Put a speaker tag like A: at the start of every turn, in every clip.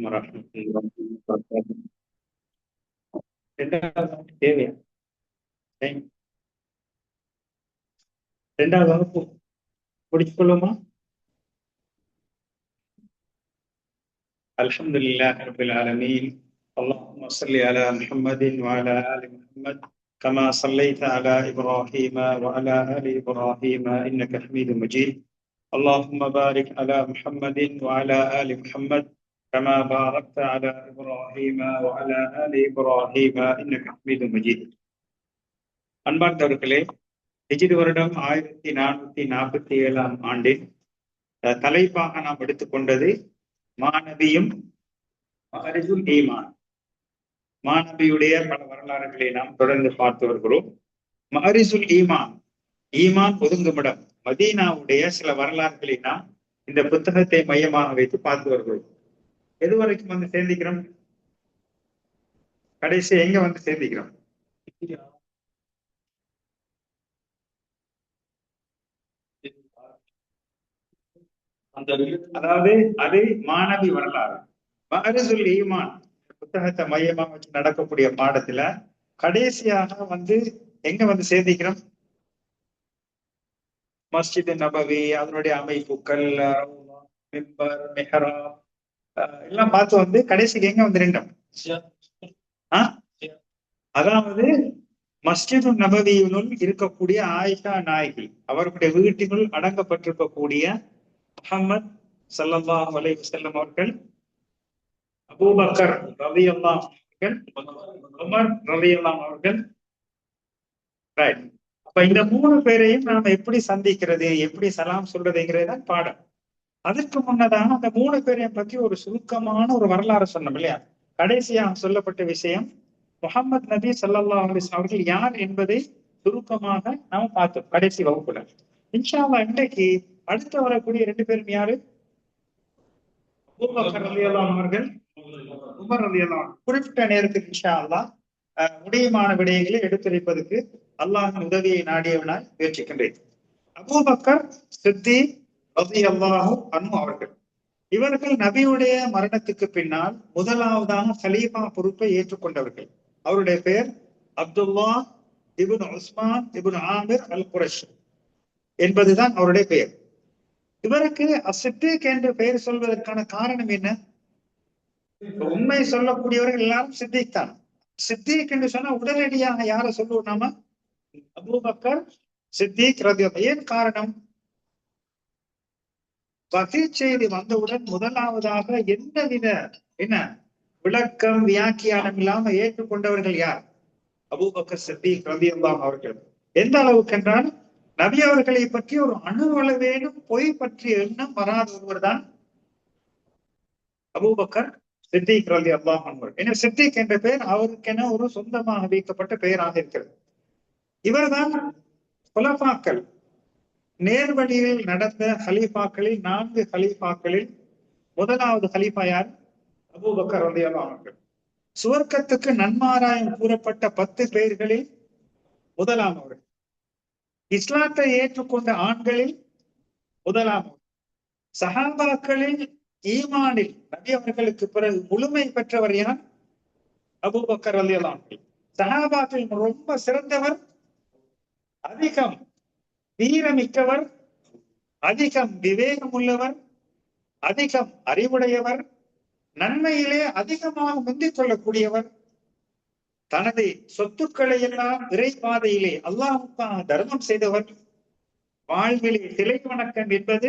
A: வரஹ்மத்துல்லாஹி வபரகாத்துஹு. இரண்டாவது தேவையா? இரண்டாவது வகுப்பு முடித்துக் கொள்ளுமா? அல்ஹம்துலில்லாஹி ரப்பில் ஆலமீன். அல்லாஹும்ம ஸல்லி அலா முஹம்மதின் வ அலா ஆலி முஹம்மத் கமா ஸல்லைத அலா இப்ராஹீம வ அலா ஆலி இப்ராஹீம இன்னக ஹமீதும் மஜீத். அல்லாஹும்ம பாரிக் அலா முஹம்மதின் வ அலா ஆலி முஹம்மத் கமா பாரக்த அலா இப்ராஹீம வ அலா ஆலி இப்ராஹீம இன்னக ஹமீதும் மஜீத். அன்பார்ந்தவர்களே, ஹிஜ்ரி வருடம் 1447 ஆண்டில் தலைப்பாக நாம் எடுத்துக்கொண்டது மாநபியும் மஅரிஜுல் ஈமான். மாநபியுடைய பல வரலாறுகளை நாம் தொடர்ந்து பார்த்து வருகிறோம். மஅரிஜுல் ஈமான், ஈமான் ஒதுங்குமிடம், மதீனாவுடைய சில வரலாறுகளை நாம் இந்த புத்தகத்தை மையமாக வைத்து பார்த்து வருகிறோம். எதுவரைக்கும் வந்து சேர்ந்திக்கிறோம்? கடைசி எங்க வந்து சேர்ந்திக்கிறோம்? அதாவது அது மாநபி வரலாறு. மஅரிஜுல் ஈமான் புத்தகத்தை மையமா வச்சு நடக்கக்கூடிய பாடத்துல கடைசியாக வந்து எங்க வந்து சேர்ந்திக்கிறோம்? மஸ்ஜித் நபவி, அதனுடைய அமைப்புகள், மிம்பர், மெஹராப் எல்லாம் பார்த்து வந்து கடைசிக்கு எங்க வந்து நின்றோம்? அதாவது மஸ்ஜிது நபவியினுள் இருக்கக்கூடிய ஆயிஷா நாயகி அவர்களுடைய வீட்டினுள் அடங்கப்பட்டிருக்கக்கூடிய முஹம்மத் ஸல்லல்லாஹு அலைஹி வஸல்லம் அவர்கள், அபூபக்கர் ரலியல்லாஹு அவர்கள், உமர் ரலியல்லாஹு அவர்கள். ரைட். அப்ப இந்த 3 பேரையும் நாம எப்படி சந்திக்கிறது, எப்படி சலாம் சொல்றதுங்கிறது தான் பாடம். அதற்கு முன்னதாக அந்த 3 பேரையும் பற்றி ஒரு சுருக்கமான ஒரு வரலாறு சொன்னோம் இல்லையா? கடைசியாக சொல்லப்பட்ட விஷயம் முஹம்மது நபி ஸல்லல்லாஹு அலைஹி வஸல்லம் அவர்கள் யார் என்பதை சுருக்கமாக நாம பார்த்தோம் கடைசி வகுப்புல. இன்ஷா அல்லாஹ் இன்றைக்கு அடுத்து வரக்கூடிய 2 பேரும் யாரு? அபூபக்கர் ரலியல்லாஹு அவர்கள், உமர் ரலியல்லாஹு. குறிப்பிட்ட நேரத்துக்கு இன்ஷா அல்லாஹ் முடியுமான விடயங்களை எடுத்துரைப்பதற்கு அல்லாஹ்வின் உதவியை நாடியவனாய் முயற்சிக்கின்றேன். அபூபக்கர் சித்தீக் ரலியல்லாஹு அன்ஹு அவர்கள், இவர்கள் நபியுடைய மரணத்துக்கு பின்னால் முதலாவதாக கலீஃபா பொறுப்பை ஏற்றுக்கொண்டவர்கள். அவருடைய பெயர் அப்துல்லா இப்னு உஸ்மான் இப்னு ஆமிர் அல் குரைஷ் என்பதுதான் அவருடைய பெயர். இவருக்கு அசித்திக் என்று பெயர் சொல்வதற்கான காரணம் என்ன? உண்மை சொல்லக்கூடியவர்கள் எல்லாரும் சித்திக் தான். சித்திக் என்று சொன்னா உடனடியாக யாரை சொல்லுவோம் நாம? அபூபக்கர் சித்திக் ரலியல்லாஹு. ஏன் காரணம்? வகை செய்தி வந்தவுடன் முதலாவதாக எந்தவித விளக்கம் வியாக்கியானம் இல்லாம ஏற்றுக்கொண்டவர்கள் யார்? அபூபக்கர் சித்திக் ரலியல்லாஹு அவர்கள். எந்த அளவுக்கு என்றால் நபி அவர்களை பற்றி ஒரு அணுவளவேனும் பொய் பற்றிய எண்ணம் வராத ஒருவர் தான் அபூபக்கர் சித்திக் ரலியல்லாஹு அன்ஹு. எனவே சித்திக் என்ற பெயர் அவருக்கென ஒரு சொந்தமாக வைக்கப்பட்ட பெயராக இருக்கிறது. இவர்தான் குலஃபாக்கள், நேர்வழியில் நடந்த ஹலீஃபாக்களில் 4 ஹலீஃபாக்களில் முதலாவது ஹலீஃபா யார்? அபூபக்கர் ரலியல்லாஹு அன்ஹு. சுவர்க்கத்துக்கு நன்மாராயம் கூறப்பட்ட 10 பேர்களில் முதலாமவர். இஸ்லாத்தை ஏற்றுக்கொண்ட ஆண்களில் முதலாமவர். சஹாபாக்களில் ஈமானில் நபி அவர்களுக்கு பிறகு முழுமை பெற்றவர் யார்? அபூபக்கர் ரலியல்லாஹு அன்ஹு. சஹாபாக்கள் ரொம்ப சிறந்தவர், அதிகம் வீரமிக்கவர், அதிகம் விவேகம் உள்ளவர், அதிகம் அறிவுடையவர், நன்மையிலே அதிகமாக முந்திக் கொள்ளக்கூடியவர், தனது சொத்துக்களை எல்லாம் இறைப்பாதையிலே அல்லாஹ்வுக்காக தர்மம் செய்தவர், வாழ்விலே சிலை வணக்கம் என்பது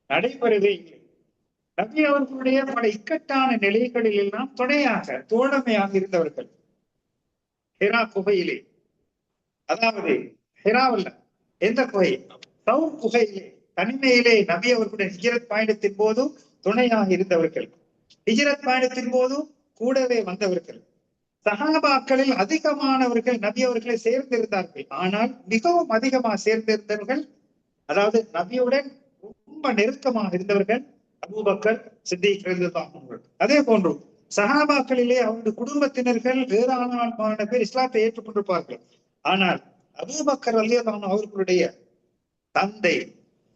A: நடைபெறவே இல்லை. நபி அவர்களுடைய பல இக்கட்டான நிலைகளில் எல்லாம் துணையாக தோழமையாக இருந்தவர்கள். ஹிரா குகையிலே, அதாவது ஹிராவல்ல, எந்த குகை? தௌர் குகையிலே தனிமையிலே நபி அவர்களுடைய ஹிஜ்ரத் பயணத்தின் போது துணையாக இருந்தவர்கள். ஹிஜ்ரத் பயணத்தின் போது கூடவே வந்தவர்கள். சஹாபாக்களில் அதிகமானவர்கள் நபி அவர்களை சேர்ந்திருந்தார்கள். ஆனால் மிகவும் அதிகமாக சேர்ந்திருந்தவர்கள், அதாவது நபியுடன் ரொம்ப நெருக்கமாக இருந்தவர்கள் அபூபக்கர் சித்திக் ரலியல்லாஹு அன்ஹு. அதே போன்று சஹாபாக்களிலே அவருடைய குடும்பத்தினர்கள் ஏராளமான பேர் இஸ்லாத்தை ஏற்றுக்கொண்டிருப்பார்கள். ஆனால் அபூபக்கர் ரலியல்லாஹு அன்ஹு அவர்களுடைய தந்தை,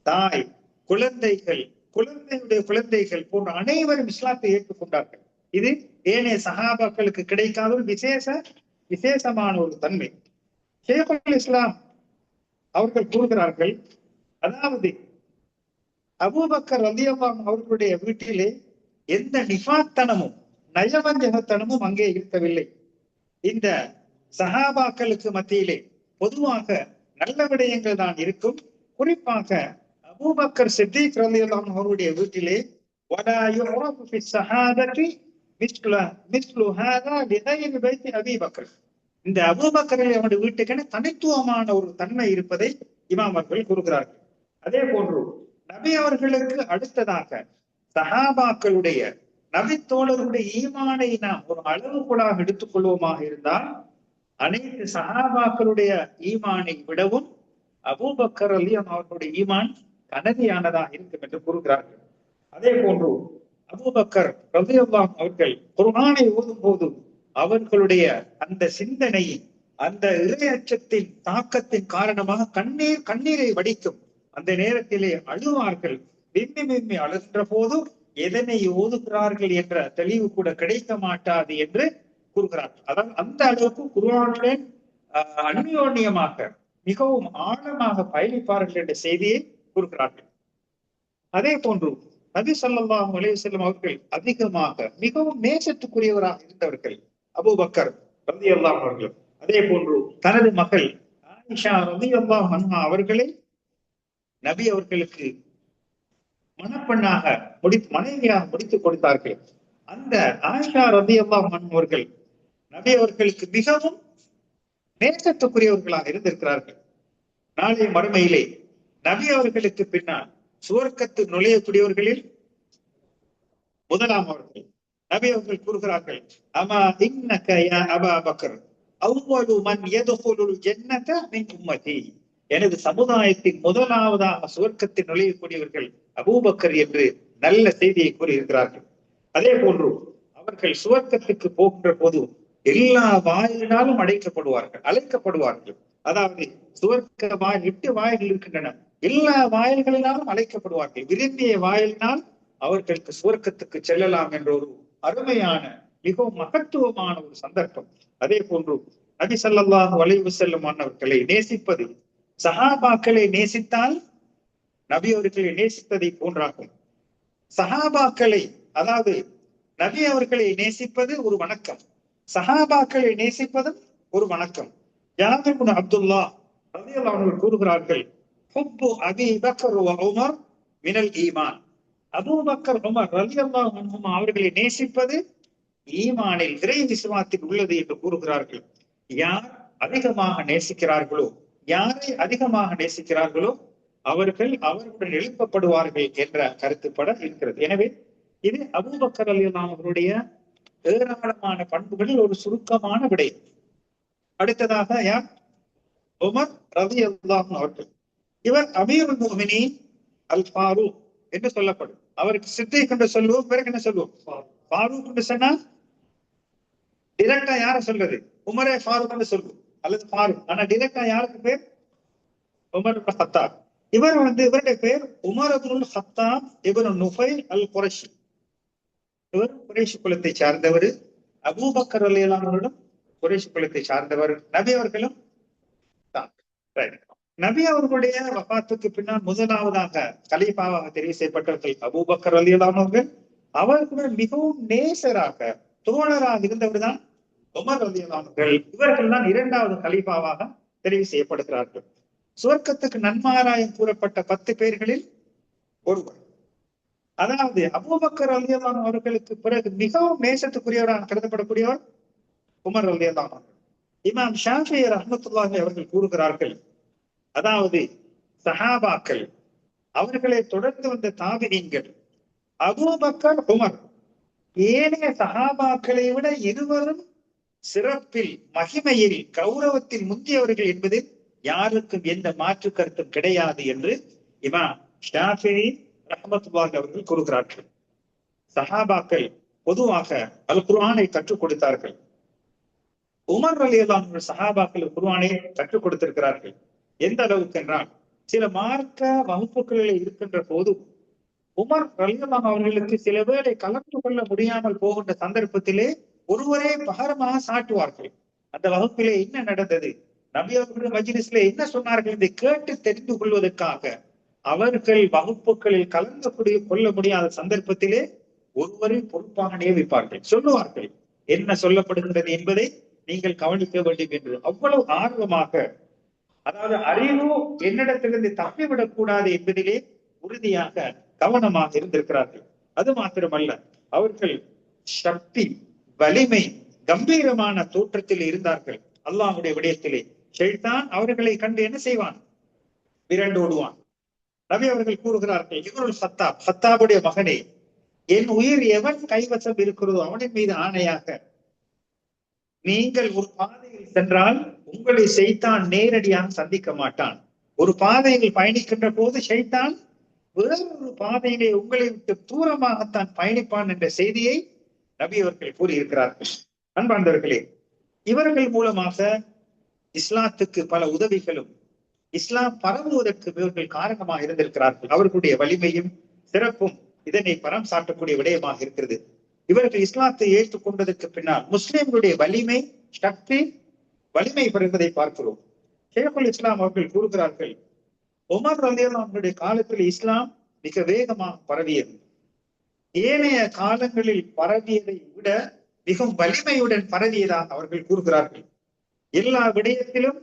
A: தாய், குழந்தைகள், குழந்தையுடைய குழந்தைகள் போன்ற அனைவரும் இஸ்லாத்தை ஏற்றுக்கொண்டார்கள். இது ஏனைய சஹாபாக்களுக்கு கிடைக்காத ஒரு விசேஷமான ஒரு தன்மை. ஷேகுல் இஸ்லாம் அவர்கள் கூறுகிறார்கள், அதாவது அபூபக்கர் ரலியல்லாஹு அவர்களுடைய வீட்டிலே எந்த நிஃபாத்தனமும் நயவஞ்சகத்தனமும் அங்கே இருக்கவில்லை. இந்த சஹாபாக்களுக்கு மத்தியிலே பொதுவாக நல்ல விடயங்கள் தான் இருக்கும். குறிப்பாக அபூபக்கர் சித்திக் ரலியல்லாஹு அவருடைய வீட்டிலே வலா யுரஃபு ஃபி ஸஹாபத்தி மிஸ்லு ஹாதா லிகைரி பைத்தி அபீ பக்கர். இந்த அபூபக்கர் அவருடைய வீட்டுக்கென தனித்துவமான ஒரு தன்மை இருப்பதை இமாம் அவர்கள் கூறுகிறார்கள். அதே போன்று நபி அவர்களுக்கு அடுத்ததாக சஹாபாக்களுடைய நபி தோழர்களுடைய ஈமானை நாம் ஒரு அளவுகோலாக எடுத்துக் கொள்வோமாக இருந்தால் அனைத்து சஹாபாக்களுடைய ஈமானை விடவும் அபூபக்கர் ரலியல்லாஹு அவர்களுடைய ஈமான் கனதியானதாக இருக்கும் என்று கூறுகிறார்கள். அதே போன்று அபூபக்கர் ரலியல்லாஹு அவர்கள் குர்ஆனை ஓதும் போது அவர்களுடைய அந்த சிந்தனை, அந்த இறையச்சத்தின் தாக்கத்தின் காரணமாக கண்ணீரை வடிக்கும். அந்த நேரத்திலே அழுவார்கள். விம்மி அழுகின்ற போது எதனை ஓதுகிறார்கள் என்ற தெளிவு கூட கிடைக்க மாட்டாது என்று கூறுகிறார்கள். அதாவது அந்த அளவுக்கு குர்ஆனுடன் அந்யோன்யமாக மிகவும் ஆழமாக பயணிப்பார்கள் என்ற செய்தியை கூறுகிறார்கள். அதே போன்று நபி ஸல்லல்லாஹு அலைஹி வஸல்லம் அவர்கள் அதிகமாக மிகவும் நேசத்துக்குரியவராக இருந்தவர்கள் அபூபக்கர் ரலியல்லாஹு அவர்கள். அதே போன்று தனது மகள் ஆயிஷா ரலியல்லாஹு அன்ஹா அவர்களை நபி அவர்களுக்கு மணப்பெண்ணாக மனைவியாக முடித்துக் கொடுத்தார்கள். அந்த ஆயிஷா ரலியல்லாஹு அன்ஹா அவர்கள் நபி அவர்களுக்கு மிகவும் நேசத்துக்குரியவர்களாக இருந்திருக்கிறார்கள். நாளைய மறுமையிலே நபி அவர்களுக்கு பின்னால் சுவர்க்கத்தில் நுழையக்கூடியவர்களில் முதலாம் அவர்கள். நபி அவர்கள் கூறுகிறார்கள், அமா இன்னக யா அபா பக்கர் அவ்வலு மன் யதுகுலுல் ஜன்னத மின் உம்மதி. எனது சமுதாயத்தின் முதலாவதாக சுவர்க்கத்தில் நுழையக்கூடியவர்கள் அபூபக்கர் என்று நல்ல செய்தியை கூறியிருக்கிறார்கள். அதே போன்று அவர்கள் சுவர்க்கத்துக்கு போகின்ற போது எல்லா வாயிலினாலும் அழைக்கப்படுவார்கள். அதாவது சுவர்க்க வாயில் 8 வாயில்கள் இருக்கின்றன. எல்லா வாயில்களினாலும் அழைக்கப்படுவார்கள். விரும்பிய வாயிலினால் அவர்களுக்கு சுவர்க்கத்துக்கு செல்லலாம் என்ற ஒரு அருமையான மிகவும் மகத்துவமான ஒரு சந்தர்ப்பம். அதே போன்று நபி ஸல்லல்லாஹு அலைஹி வஸல்லம் அவர்களை நேசிப்பது, சஹாபாக்களை நேசித்தால் நபி அவர்களை நேசித்ததை போன்றாகும். சஹாபாக்களை, அதாவது நபி அவர்களை நேசிப்பது ஒரு வணக்கம், சஹாபாக்களை நேசிப்பதும் ஒரு வணக்கம். ஜாபிர் இப்னு அப்துல்லாஹ் ரலியல்லாஹு அன்ஹு கூறுகிறார்கள், ஹுப்பு அபீ பக்கர் வ உமர் மினல் ஈமான். அபூபக்கர் உமர் ரலியல்லாஹு அன்ஹுமா அவர்களை நேசிப்பது ஈமானில், இறை விசுவாசத்தில் உள்ளது என்று கூறுகிறார்கள். யார் அதிகமாக நேசிக்கிறார்களோ, யாரை அதிகமாக நேசிக்கிறார்களோ அவர்களுடன் எழுப்பப்படுவார்கள் என்ற கருத்துப்பட இருக்கிறது. எனவே இது அபூபக்கர் ரலியல்லாஹு அவருடைய ஏராளமான பண்புகளில் ஒரு சுருக்கமான விடை. அடுத்ததாக யார்? உமர் ரலியல்லாஹு அவர்கள். இவர் அமீருல் முஃமினீன் அல் ஃபாரூக் என்று சொல்லப்படும். அவருக்கு சித்திக் என்று சொல்லுவோம். பிறகு என்ன சொல்லுவோம்? ஃபாரூக் என்று சொன்னா டிரெக்டா யார சொல்றது? உமரே ஃபாரூக் என்று சொல்லுவோம், அல்லது ஃபாரூக். ஆனா டிரெக்டா யாருக்கு பேர்? Umar ibn Khattab. இவருடைய பேர் உமர் இப்னுல் கத்தாப் இப்னு நுஃபைல் அல் குரைஷி. இவர் குறைஷி குலத்தை சார்ந்தவர். அபூபக்கர் ரலியல்லாஹு அன்ஹு குறைஷி குலத்தை சார்ந்தவர். நபி அவர்களும் நபி அவர்களுடைய வஃபாத்துக்கு பின்னால் முதலாவதாக கலீஃபாவாக தெரிவு செய்யப்பட்டவர்கள் அபூபக்கர் ரலியல்லாஹு அன்ஹு. அவர்களுடன் மிகவும் நேசராக தோழராக இருந்தவர் தான் உமர் ரலியல்லாஹு அன்ஹு. இவர்கள் தான் 2வது கலீஃபாவாக தெரிவு செய்யப்படுகிறார்கள். சுவர்க்கத்துக்கு நன்மாராயம் கூறப்பட்ட 10 பேர்களில் ஒருவர். அதாவது அபூபக்கர் ரலியல்லாஹு அன்ஹு அவர்களுக்கு பிறகு மிகவும் நேசத்துக்குரியவராக கருதப்படக்கூடியவர் உமர் ரலியல்லாஹு அன்ஹு. இமாம் ஷாஃபிஈ ரஹ்மத்துல்லாஹி அவர்கள் கூறுகிறார்கள், அதாவது சஹாபாக்கள், அவர்களை தொடர்ந்து வந்த தாபிஈன்கள், அபூபக்கர் உமர் ஏனைய சஹாபாக்களை விட இருவரும் சிறப்பில், மகிமையில், கௌரவத்தில் முந்தியவர்கள் என்பதில் யாருக்கும் எந்த மாற்று கருத்தும் கிடையாது என்று இமாம் ஷாஃபிஈ ரஹ்மத்துல்லாஹி அவர்கள் கூறுகிறார்கள். சஹாபாக்கள் பொதுவாக அல் குர்ஆனை கற்றுக் கொடுத்தார்கள். உமர் ரலியல்லாஹு அன்ஹு சஹாபாக்கள் குர்ஆனை கற்றுக் கொடுத்திருக்கிறார்கள். எந்த அளவுக்கு என்றால், சில மார்க்க வகுப்புகளில் இருக்கின்ற போது உமர் ரலியல்லாஹு அவர்களுக்கு சில வேளை கலந்து கொள்ள முடியாமல் போகின்ற சந்தர்ப்பத்திலே ஒருவரே பகரமாக சாட்டுவார்கள். அந்த வகுப்பிலே என்ன நடந்தது, நபி அவர்கள் மஜ்லிஸ்ல என்ன சொன்னார்கள் என்று கேட்டு தெரிந்து கொள்வதற்காக அவர்கள் வகுப்புகளில் கலந்து கொள்ள முடியாத சந்தர்ப்பத்திலே ஒருவரை பொறுப்பாக நியமிப்பார்கள். சொல்லுவார்கள் என்ன சொல்லப்படுகின்றது என்பதை நீங்கள் கவனிக்க வேண்டும் என்று. அவ்வளவு ஆர்வமாக, அதாவது அறிவு என்னிடத்திலிருந்து தப்பிவிடக் கூடாது என்பதிலே உறுதியாக கவனமாக இருந்திருக்கிறார்கள். அது மாத்திரமல்ல, அவர்கள் சக்தி, வலிமை, கம்பீரமான தோற்றத்தில் இருந்தார்கள். அல்லாஹ்வுடைய விடயத்திலே ஷைத்தான் அவர்களை கண்டு என்ன செய்வான், விரண்டு ஓடுவான். நபி அவர்கள் கூறுகிறார்கள், இவருள் ஹத்தாபுடைய மகனே, என் உயிர் எவன் கைவசம் இருக்கிறதோ அவனின் மீது ஆணையாக, நீங்கள் ஒரு பாதையில் சென்றால் உங்களை ஷைத்தான் நேரடியாக சந்திக்க மாட்டான். ஒரு பாதையில் பயணிக்கின்ற போது ஷைத்தான் வேறொரு பாதையிலே உங்களை விட்டு தூரமாகத்தான் பயணிப்பான் என்ற செய்தியை நபி அவர்கள் கூறியிருக்கிறார்கள். அன்பார்ந்தவர்களே, இவர்கள் மூலமாக இஸ்லாத்துக்கு பல உதவிகளும் இஸ்லாம் பரவுவதற்கு இவர்கள் காரணமாக இருந்திருக்கிறார்கள். அவர்களுடைய வலிமையும் சிறப்பும் இதனை பரம் சாட்டக்கூடிய விடயமாக இருக்கிறது. இவர்கள் இஸ்லாத்தை ஏற்றுக்கொண்டதற்கு பின்னால் முஸ்லிம்களுடைய வலிமை, சக்தி, வலிமை பெறுவதை பார்க்கிறோம். ஷேகுல் இஸ்லாம் அவர்கள் கூறுகிறார்கள், உமர் ரலியல்லாஹு அவர்களுடைய காலத்தில் இஸ்லாம் மிக வேகமாக பரவியது. ஏனைய காலங்களில் பரவியதை விட மிகவும் வலிமையுடன் பரவியதாக அவர்கள் கூறுகிறார்கள். எல்லா விடயத்திலும்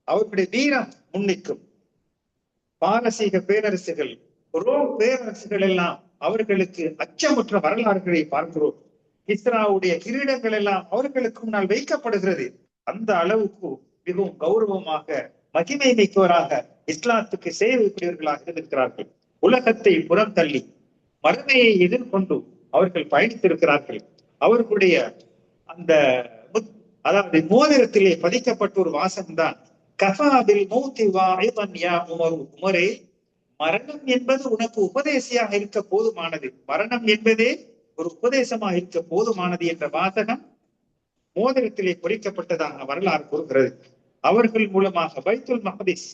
A: அவர்களுடைய வீரம் முன்னிக்கும். பாரசீக பேரரசுகள், ரோம் பேரரசுகள் எல்லாம் அவர்களுக்கு அச்சமுற்ற வரலாறுகளை பார்க்கிறோம். கிஸ்ராவுடைய கிரீடங்கள் எல்லாம் அவர்களுக்கு முன்னால் வைக்கப்படுகிறது. அந்த அளவுக்கு மிகவும் கௌரவமாக, மகிமை மிக்கவராக இஸ்லாத்துக்கு சேவைக்குரியவர்களாக இருந்திருக்கிறார்கள். உலகத்தை புறம் தள்ளி மறுமையை எதிர்கொண்டு அவர்கள் பயணித்திருக்கிறார்கள். அவர்களுடைய அந்த அதாவது மோதிரத்திலே பதிக்கப்பட்ட ஒரு வாசம்தான், கஃபாபில் மௌத்தி வாஇதன் யா உமர், உமரே, மரணம் என்பது உனக்கு உபதேசியாக இருக்க போதுமானது, மரணம் என்பதே ஒரு உபதேசமாக இருக்க போதுமானது என்ற வாசகம் மோதிரத்திலே பொறிக்கப்பட்டதாக வரலாறு கூறுகிறது. அவர்கள் மூலமாக பைத்துல் மக்திஸ்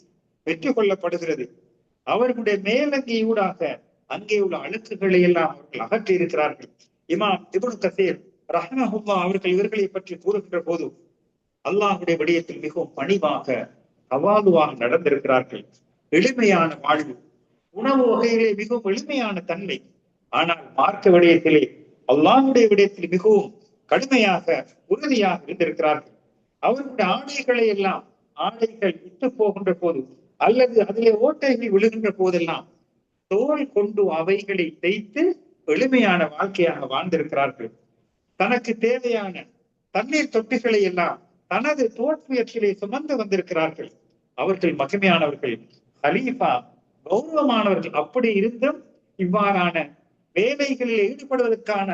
A: வெற்றி கொள்ளப்படுகிறது. அவர்களுடைய மேலங்கியூடாக அங்கே உள்ள அழுக்குகளை எல்லாம் அவர்கள் அகற்றி இருக்கிறார்கள். இமாம் இப்னு கஸீர் ரஹ்மஹுல்லாஹ் அவர்கள் இவர்களை பற்றி கூறுகின்ற போது அல்லாஹ்வுடைய விடயத்தில் மிகவும் பணிவாக, அவாதுவாக நடந்திருக்கிறார்கள். எளிமையான வாழ்வு, உணவு வகையிலே மிகவும் எளிமையான தன்மை. ஆனால் மார்க்க விடயத்திலே, அல்லாஹ்வுடைய விடயத்தில் மிகவும் கடுமையாக, உறுதியாக இருந்திருக்கிறார்கள். அவர்களுடைய ஆடைகளை எல்லாம், ஆடைகள் விட்டு போகின்ற போது அல்லது அதிலே ஓட்டைகள் விழுகின்ற போதெல்லாம் தோல் கொண்டு அவைகளை தைத்து எளிமையான வாழ்க்கையாக வாழ்ந்திருக்கிறார்கள். தனக்கு தேவையான தண்ணீர் தொட்டிகளை எல்லாம் தனது தோற்றுயற்சிகளை சுமந்து வந்திருக்கிறார்கள். அவர்கள் மகிமையானவர்கள், ஹலீஃபா, கௌரவமானவர்கள். அப்படி இருந்தும் இவ்வாறான வேலைகளில் ஈடுபடுவதற்கான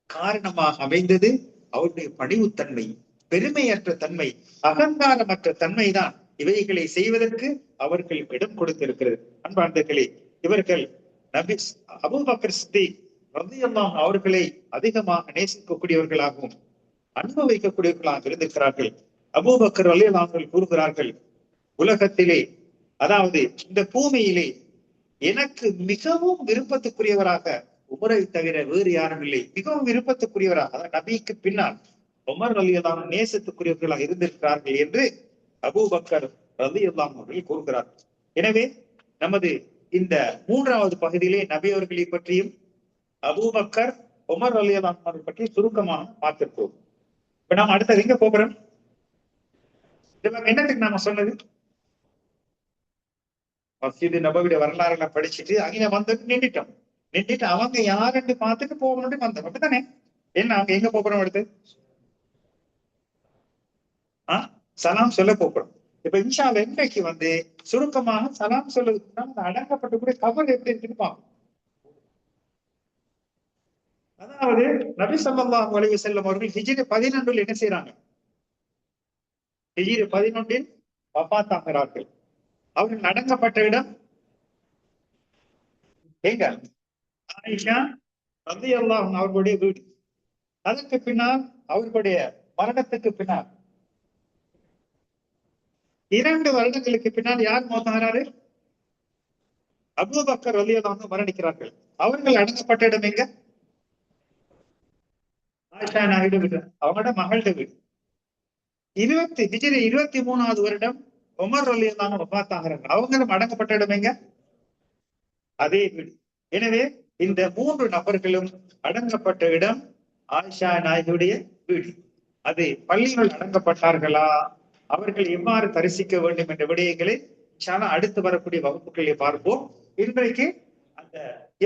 A: காரணமாக அமைந்தது அவருடைய பணிவுத்தன்மை, பெருமையற்ற தன்மை, அகங்காரமற்ற தன்மைதான் இவைகளை செய்வதற்கு அவர்கள் இடம் கொடுத்திருக்கிறது. அன்பார்ந்தர்களே, இவர்கள் நபி அபூபக்கர் சித்திக் ரலியல்லாஹு அவர்களை அதிகமாக நேசிக்கக்கூடியவர்களாகவும் அன்பு வைக்கக்கூடியவர்களாக இருந்திருக்கிறார்கள். அபூபக்கர் ரலியல்லாஹு அவர்கள் கூறுகிறார்கள், உலகத்திலே, அதாவது இந்த பூமியிலே எனக்கு மிகவும் விருப்பத்துக்குரியவராக உமரை தவிர வேறு யாரும் இல்லை. மிகவும் விருப்பத்துக்குரியவராக, அதாவது நபிக்கு பின்னால் உமர் ரலியல்லாஹு நேசத்துக்குரியவர்களாக இருந்திருக்கிறார்கள் என்று அபூபக்கர் ரலியல்லாஹு அவர்கள் கூறுகிறார்கள். எனவே நமது இந்த மூன்றாவது பகுதியிலே நபி அவர்களை பற்றியும் அபூபக்கர், உமர் ரலியல்லாஹு அவர்கள் பற்றி சுருக்கமாக பார்த்திருக்கோம். இப்ப நாம அடுத்தது எங்க போகிறோம்? இதெல்லாம் என்னத்துக்கு நாம சொன்னது? மஸ்ஜித் நபவியுடைய வரலாறுகளை படிச்சுட்டு அங்கே வந்துட்டு நின்றுட்டு அவங்க யாருன்னு பார்த்துட்டு போகணும்னு வந்தோம். அப்படித்தானே? என்ன அவங்க எங்க போகிறோம்? அடுத்து சலாம் சொல்ல போகிறோம். இப்ப இன்ஷா அல்லாஹ் இன்றைக்கு சுருக்கமாக சலாம் சொல்றதுக்கு அந்த அடங்கப்பட்ட கூட கவர் எப்படி இருக்குன்னு பார்ப்போம். அதாவது நபி ஸல்லல்லாஹு அலைஹி வஸல்லம் அவர்கள் ஹிஜ்ரி 11 என்ன செய்யறாங்க? ஹிஜ்ரி 11 வஃபாத் ஆகிறார்கள். அவர்கள் அடங்கப்பட்ட இடம் எங்க? ஆயிஷா ரலியல்லாஹு அன்ஹா அவர்களுடைய வீடு. அதற்கு பின்னால் அவர்களுடைய மரணத்துக்கு பின்னால் 2 வருடங்களுக்கு பின்னால் யார் மௌத்தாகிறாரு? அபூபக்கர் ரலியல்லாஹு மரணிக்கிறார்கள். அவர்கள் அடங்கப்பட்ட இடம் எங்க? ஆயிஷா நாயுடு வீடு, அவங்களோட மகள்கிட்ட வீடு. ஹிஜ்ரி 23வது வருடம் உமர் ரலியல்லாஹு வஃபாத்தாகிறாங்க. அவங்களும் அடங்கப்பட்ட இடம் எங்க? அதே வீடு. எனவே இந்த 3 நபர்களும் அடங்கப்பட்ட இடம் ஆயிஷா நாயுடைய வீடு. அது பள்ளிகள் அடங்கப்பட்டார்களா, அவர்கள் எவ்வாறு தரிசிக்க வேண்டும் என்ற விடயங்களை அடுத்து வரக்கூடிய வகுப்புகளில் பார்ப்போம். இன்றைக்கு அந்த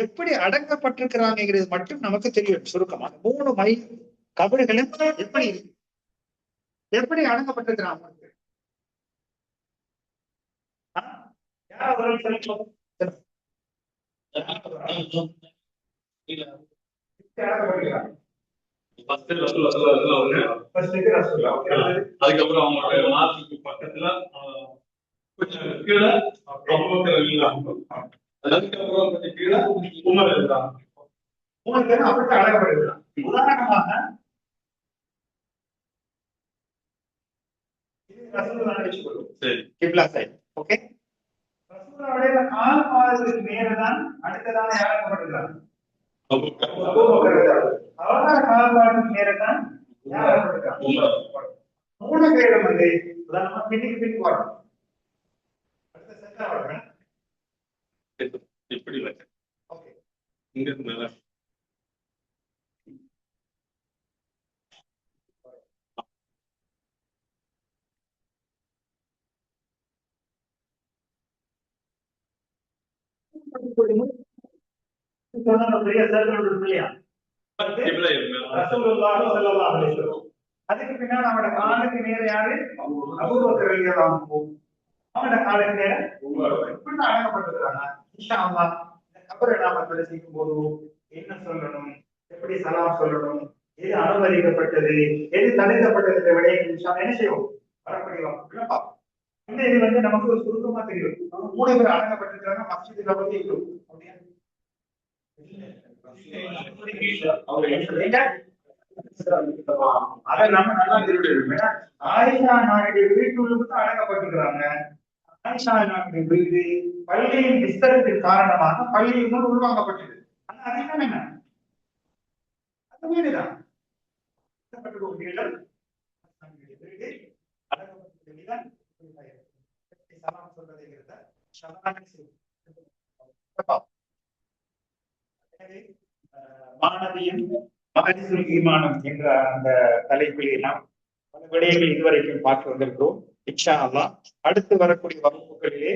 A: எப்படி அடங்கப்பட்டிருக்கிறாங்கிறது மட்டும் நமக்கு தெரியும். சுருக்கமாக 3 மைல் கபறுகளும் எப்படி அடங்கப்பட்டிருக்கிறாங்க.
B: அதுக்கப்புறம் அவங்களுடைய மாத்துக்கு பக்கத்துல கொஞ்சம் கீழே அதுக்கப்புறம் கொஞ்சம் கீழே உமர் இருந்தாங்க.
A: 3 பேரும் அப்படி அடங்கப்படுகிறார். உதாரணமாக கால் பாதத்துக்கு மேலதான் அடுத்ததாக அடங்கப்படுகிறார். அவரோட கால் பாதத்துக்கு மேலதான் அடங்கப்படுகிறார். 3 பேரும் வந்து உதாரணமா பின்னுக்கு பின் வரும். அடுத்த செட்டா வர்றேன்.
B: இப்படி வச்ச ஓகே இங்க இருந்து
A: அதுக்கு பின்னாடி அவனோட காலுக்கு நேர யாரு? அபூபக்கர் ரலியல்லாஹு அன்ஹு. அவனோட காலுக்கு நேர இப்படி அடங்கப்பட்டிருக்கிறாங்க. இன்ஷா அல்லாஹ் இந்த கபரை நாம தரிசிக்கும் போது என்ன சொல்லணும், எப்படி சலாம் சொல்லணும், எது அனுமதிக்கப்பட்டது, எது தடுக்கப்பட்டது விடயங்கள் இன்ஷா அல்லாஹ் என்ன செய்வோம் வரக்கூடிய வகுப்புல பார்ப்போம். இந்த இது வந்து நமக்கு ஒரு சுருக்கமா தெரியும். 3 பேர் அடங்கப்பட்டிருக்கிறாங்க. மஸ்ஜிதுல வந்து இருக்கும் அப்படியா? அதை நம்ம நல்லா தெரிவிக்கிறோம். ஆயிஷா நாயுடைய வீட்டுள்ளுக்கு அடங்கப்பட்டிருக்கிறாங்க. ஆயிஷா நாயுடைய வீடு பள்ளியின் விஸ்தரத்தின் காரணமாக பள்ளியுடன் உருவாக்கப்பட்டது. ஆனா அதுதான் என்ன, அந்த வீடுதான் மாணவியின் மகரிசுல் ஈமானம் என்ற அந்த தலைப்பிலே நாம் பல விடயங்கள் இதுவரைக்கும் பார்த்து வந்திருக்கிறோம். இன்ஷா அல்லாஹ் அடுத்து வரக்கூடிய வகுப்புகளிலே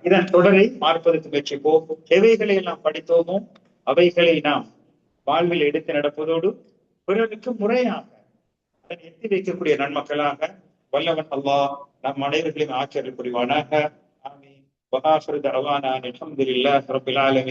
A: இதன் தொடரை பார்ப்பதற்கு முயற்சிப்போம். எவைகளை எல்லாம் படித்தோமோ அவைகளை நாம் வாழ்வில் எடுத்து நடப்பதோடு பிறருக்கு முறையாக அதனை எத்தி வைக்கக்கூடிய நன்மக்களாக வல்லவன் அல்லாஹ் நம் அனைவர்களையும் ஆக்கிரல் புரிவானாக. ஆமீன். வஆகிரு தஅவானா அல்ஹம்துலில்லாஹி ரப்பில் ஆலமீன்.